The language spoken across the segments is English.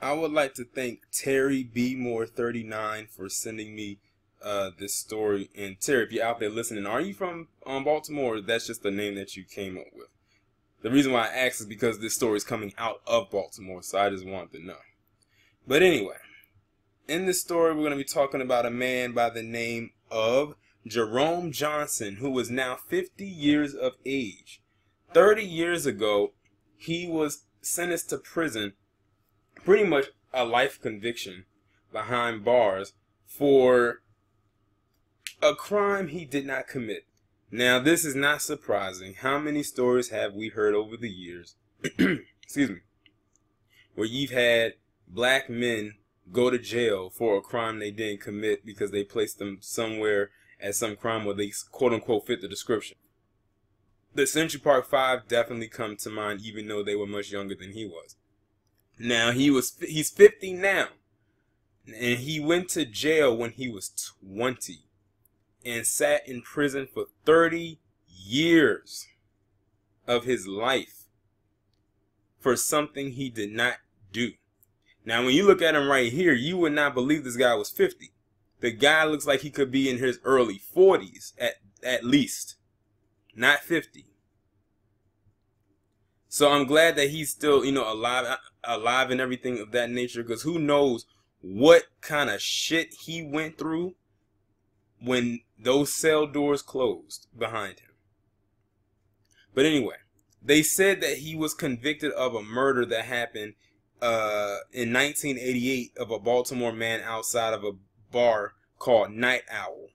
I would like to thank Terry B. Moore 39 for sending me this story. And Terry, if you're out there listening, are you from Baltimore, or that's just the name that you came up with? The reason why I asked is because this story is coming out of Baltimore, so I just wanted to know. But anyway, in this story, we're going to be talking about a man by the name of Jerome Johnson, who is now 50 years of age. 30 years ago, he was sentenced to prison, pretty much a life conviction behind bars for a crime he did not commit. Now, this is not surprising. How many stories have we heard over the years, excuse me, where you've had black men go to jail for a crime they didn't commit because they placed them somewhere as some crime where they quote-unquote fit the description. The Central Park Five definitely come to mind, even though they were much younger than he was. Now, he's 50 now, and he went to jail when he was 20 and sat in prison for 30 years of his life for something he did not do. Now, when you look at him right here, you would not believe this guy was 50. The guy looks like he could be in his early 40s at least, not 50. So I'm glad that he's still, alive and everything of that nature, because who knows what kind of shit he went through when those cell doors closed behind him. But anyway, they said that he was convicted of a murder that happened in 1988 of a Baltimore man outside of a bar called Night Owl.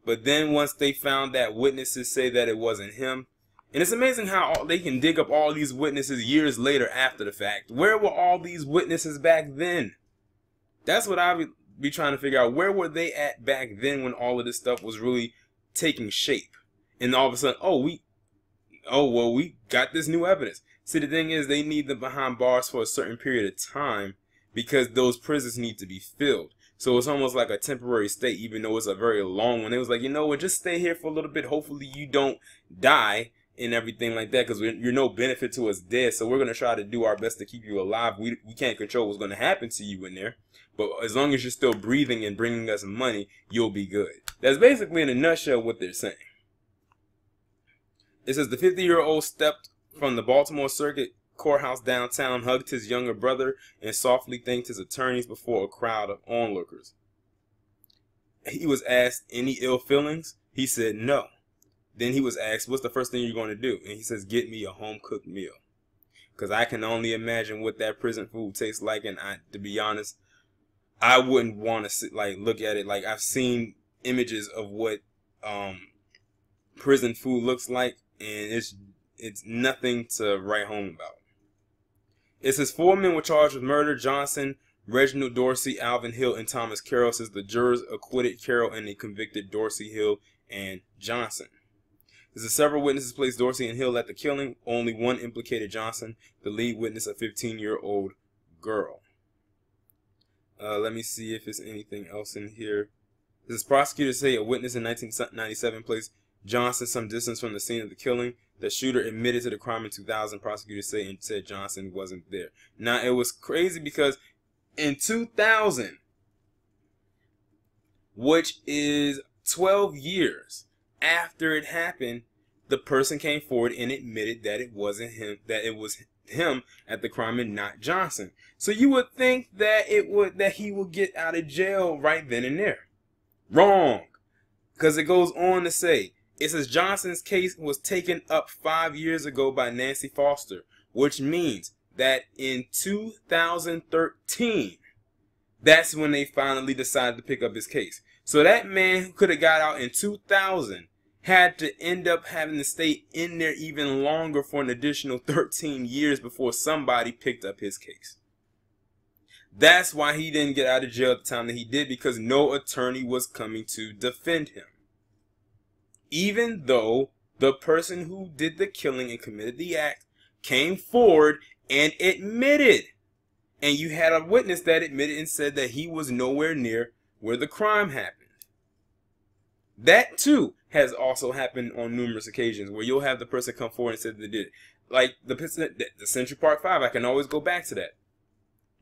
But then once they found that witnesses say that it wasn't him, and it's amazing how they can dig up all these witnesses years later after the fact. Where were all these witnesses back then? That's what I be trying to figure out. Where were they at back then when all of this stuff was really taking shape? And all of a sudden, we got this new evidence. See, the thing is, they need them behind bars for a certain period of time because those prisons need to be filled. So it's almost like a temporary stay, even though it's a very long one. It was like, just stay here for a little bit. Hopefully you don't die and everything like that, because you're no benefit to us dead. So we're going to try to do our best to keep you alive. We can't control what's going to happen to you in there. But as long as you're still breathing and bringing us money, you'll be good. That's basically in a nutshell what they're saying. It says the 50-year-old stepped from the Baltimore Circuit Courthouse downtown, hugged his younger brother, and softly thanked his attorneys before a crowd of onlookers. He was asked, any ill feelings? He said no. Then he was asked, what's the first thing you're going to do? And he says, get me a home-cooked meal. Because I can only imagine what that prison food tastes like, and to be honest, I wouldn't want to look at it. Like, I've seen images of what prison food looks like, and it's nothing to write home about. It says 4 men were charged with murder: Johnson, Reginald Dorsey, Alvin Hill, and Thomas Carroll. Says the jurors acquitted Carroll and they convicted Dorsey, Hill, and Johnson. There's several witnesses placed Dorsey and Hill at the killing. Only one implicated Johnson, the lead witness, a 15-year-old girl. Let me see if there's anything else in here. This prosecutors say a witness in 1997 placed Johnson some distance from the scene of the killing. The shooter admitted to the crime in 2000, prosecutors say, and said Johnson wasn't there. Now, it was crazy because in 2000, which is 12 years after it happened, the person came forward and admitted that it wasn't him, that it was him at the crime and not Johnson. So you would think that he would get out of jail right then and there. Wrong. Because it goes on to say, it says Johnson's case was taken up 5 years ago by Nancy Foster, which means that in 2013, that's when they finally decided to pick up his case. So that man who could have got out in 2000 had to end up having to stay in there even longer for an additional 13 years before somebody picked up his case. That's why he didn't get out of jail at the time that he did, because no attorney was coming to defend him. Even though the person who did the killing and committed the act came forward and admitted. And you had a witness that admitted and said that he was nowhere near where the crime happened. That too has also happened on numerous occasions where you'll have the person come forward and say that they did it. Like the Central Park Five, I can always go back to that.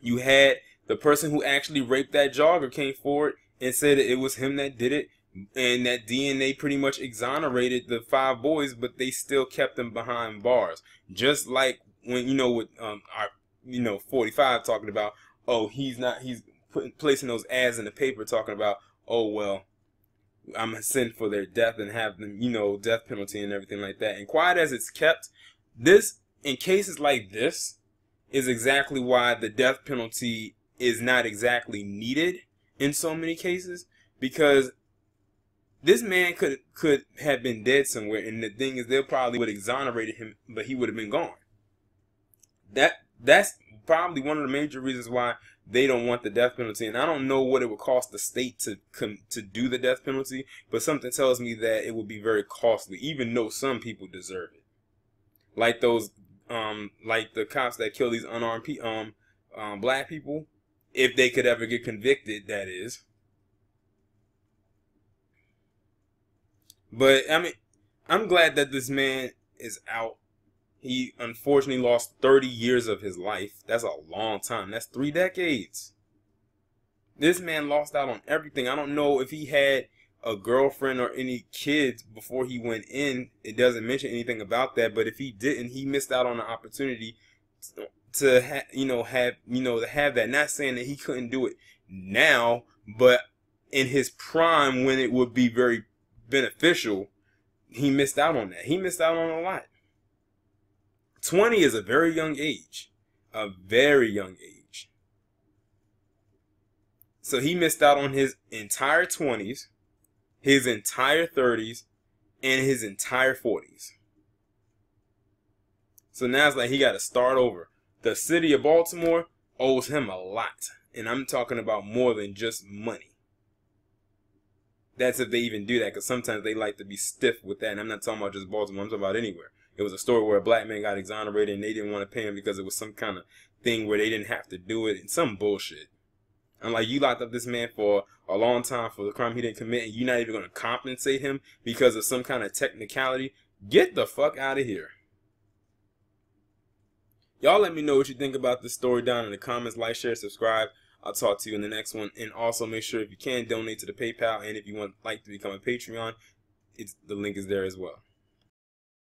You had the person who actually raped that jogger came forward and said that it was him that did it, and that DNA pretty much exonerated the 5 boys, but they still kept them behind bars. Just like when, with our 45 talking about, oh, he's placing those ads in the paper talking about, oh, well, I'm gonna send for their death and have them, death penalty and everything like that. And quiet as it's kept, this, in cases like this, is exactly why the death penalty is not exactly needed in so many cases, because this man could have been dead somewhere, and the thing is, they probably would have exonerated him, but he would have been gone. That's probably one of the major reasons why they don't want the death penalty. And I don't know what it would cost the state to do the death penalty, but something tells me that it would be very costly, even though some people deserve it. Like those, like the cops that kill these unarmed black people, if they could ever get convicted, that is. But I mean, I'm glad that this man is out. He unfortunately lost 30 years of his life. That's a long time. That's 3 decades. This man lost out on everything. I don't know if he had a girlfriend or any kids before he went in. It doesn't mention anything about that. But if he didn't, he missed out on the opportunity to have that. Not saying that he couldn't do it now, but in his prime, when it would be very beneficial, he missed out on that. He missed out on a lot. 20 is a very young age. A very young age. So he missed out on his entire 20s, his entire 30s, and his entire 40s. So now it's like he got to start over. The city of Baltimore owes him a lot. And I'm talking about more than just money. That's if they even do that, because sometimes they like to be stiff with that. And I'm not talking about just Baltimore. I'm talking about anywhere. It was a story where a black man got exonerated and they didn't want to pay him because it was some kind of thing where they didn't have to do it. And some bullshit. I'm like, you locked up this man for a long time for the crime he didn't commit, and you're not even going to compensate him because of some kind of technicality? Get the fuck out of here. Y'all let me know what you think about this story down in the comments. Like, share, subscribe. I'll talk to you in the next one. And also make sure if you can donate to the PayPal, and if you want like to become a Patreon, the link is there as well.